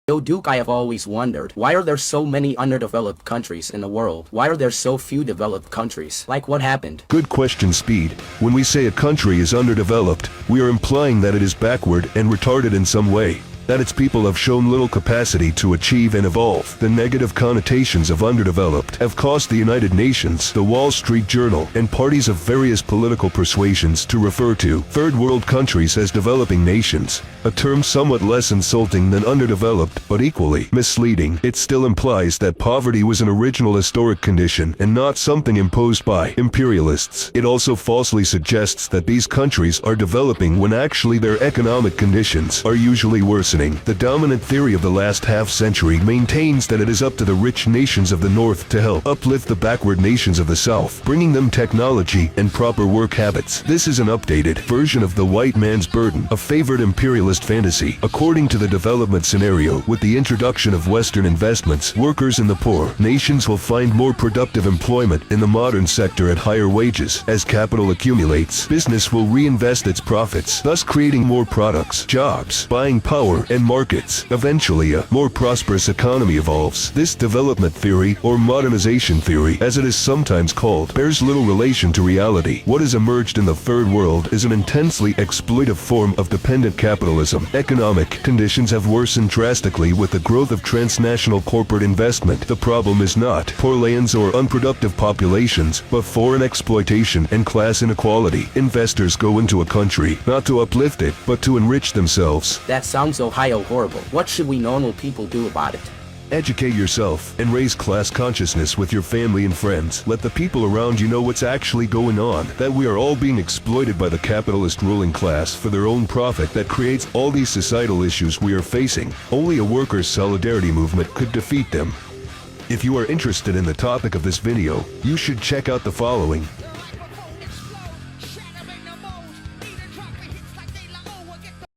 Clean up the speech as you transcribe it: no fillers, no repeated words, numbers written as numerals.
Yo, Duke, I have always wondered, why are there so many underdeveloped countries in the world? Why are there so few developed countries? Like, what happened? Good question, Speed. When we say a country is underdeveloped, we are implying that it is backward and retarded in some way, that its people have shown little capacity to achieve and evolve. The negative connotations of underdeveloped have caused the United Nations, the Wall Street Journal, and parties of various political persuasions to refer to third world countries as developing nations, a term somewhat less insulting than underdeveloped, but equally misleading. It still implies that poverty was an original historic condition and not something imposed by imperialists. It also falsely suggests that these countries are developing when actually their economic conditions are usually worsening. The dominant theory of the last half-century maintains that it is up to the rich nations of the North to help uplift the backward nations of the South, bringing them technology and proper work habits. This is an updated version of the white man's burden, a favored imperialist fantasy. According to the development scenario, with the introduction of Western investments, workers in the poor nations will find more productive employment in the modern sector at higher wages. As capital accumulates, business will reinvest its profits, thus creating more products, jobs, buying power, and markets. Eventually, a more prosperous economy evolves. This development theory, or modernization theory, as it is sometimes called, bears little relation to reality. What has emerged in the third world is an intensely exploitive form of dependent capitalism. Economic conditions have worsened drastically with the growth of transnational corporate investment. The problem is not poor lands or unproductive populations, but foreign exploitation and class inequality. Investors go into a country not to uplift it, but to enrich themselves. That sounds so horrible. What should we normal people do about it? Educate yourself and raise class consciousness with your family and friends. Let the people around you know what's actually going on, that we are all being exploited by the capitalist ruling class for their own profit that creates all these societal issues we are facing. Only a workers' solidarity movement could defeat them. If you are interested in the topic of this video, you should check out the following.